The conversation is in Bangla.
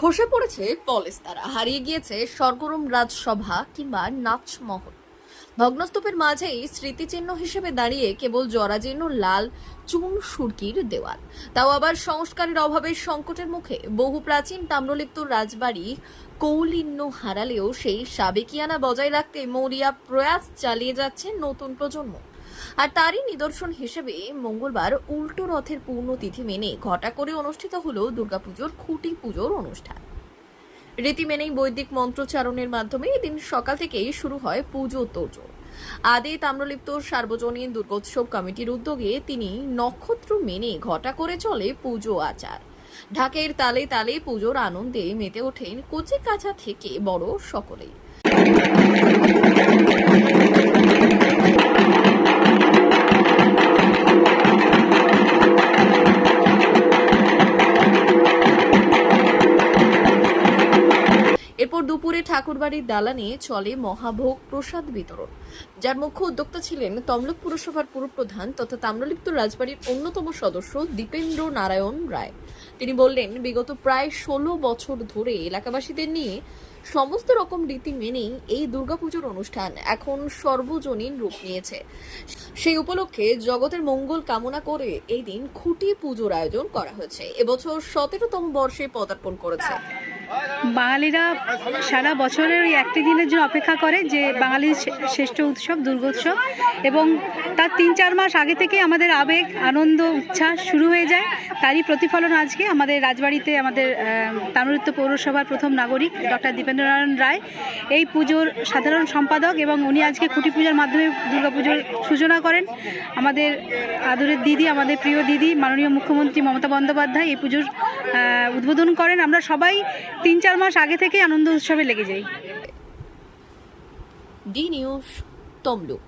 খসে পড়েছে পলেস্তারা, হারিয়ে গিয়েছে সরগরম রাজসভা কিংবা নাচমহল। ভগ্নস্তূপের মাঝেই স্মৃতিচিহ্ন হিসেবে দাঁড়িয়ে কেবল জরাজীর্ণ লাল চুন সুরকির দেওয়াল, তাও আবার সংস্কারের অভাবের সংকটের মুখে। বহু প্রাচীন তাম্রলিপ্ত রাজবাড়ি কৌলিন্য হারালেও সেই সাবেকিয়ানা বজায় রাখতে মরিয়া প্রয়াস চালিয়ে যাচ্ছে নতুন প্রজন্ম। আর তারই নিদর্শন হিসেবে মঙ্গলবার উল্টো রথের পূর্ণতিথি মেনে ঘটা করে অনুষ্ঠিত হলো দুর্গাপুজোর খুঁটি পুজোর অনুষ্ঠান। রীতি মেনেই বৈদিক মন্ত্রোচ্চারণের মাধ্যমে এদিন সকাল থেকেই শুরু হয় পুজো তোড়জোড়। আদি তাম্রলিপ্ত সার্বজনীন দুর্গোৎসব কমিটির উদ্যোগে তিনি নক্ষত্র মেনে ঘটা করে চলে পুজো আচার। ঢাকের তালে তালে পুজোর আনন্দে মেতে ওঠেন কচি কাঁচা থেকে বড় সকলেই। এরপর দুপুরে ঠাকুরবাড়ির দালানে চলে মহাভোগ প্রসাদ বিতরণ, যার মুখ্য উদ্যোক্তা ছিলেন তমলুক পুরসভার পুরপ্রধান তথা তাম্রলিপ্ত রাজবাড়ির অন্যতম সদস্য দীপেন্দ্র নারায়ণ রায়। তিনি বললেন, বিগত প্রায় 16 বছর ধরে এলাকাবাসীদের নিয়ে সমস্ত রকম রীতি মেনেই এই দুর্গাপুজোর অনুষ্ঠান এখন সর্বজনীন রূপ নিয়েছে। সেই উপলক্ষে জগতের মঙ্গল কামনা করে এই দিন খুঁটি পুজোর আয়োজন করা হয়েছে। এবছর 17তম বর্ষে পদার্পণ করেছে। বাঙালিরা সারা বছরের ওই একটি দিনের জন্য অপেক্ষা করে, যে বাঙালির শ্রেষ্ঠ উৎসব দুর্গোৎসব, এবং তার 3-4 মাস আগে থেকে আমাদের আবেগ আনন্দ উচ্ছ্বাস শুরু হয়ে যায়। তারই প্রতিফলন আজকে আমাদের রাজবাড়িতে আমাদের তাম্রলিপ্ত পৌরসভার প্রথম নাগরিক ডক্টর দীপেন্দ্র নারায়ণ রায় এই পুজোর সাধারণ সম্পাদক, এবং উনি আজকে খুঁটি পূজার মাধ্যমে দুর্গাপুজোর সূচনা করেন। আমাদের আদরের দিদি, আমাদের প্রিয় দিদি মাননীয় মুখ্যমন্ত্রী মমতা বন্দ্যোপাধ্যায় এই পুজোর উদ্বোধন করেন। আমরা সবাই 3-4 মাস আগে থেকে আনন্দ উৎসবে লেগে যাই। D news, Tamluk.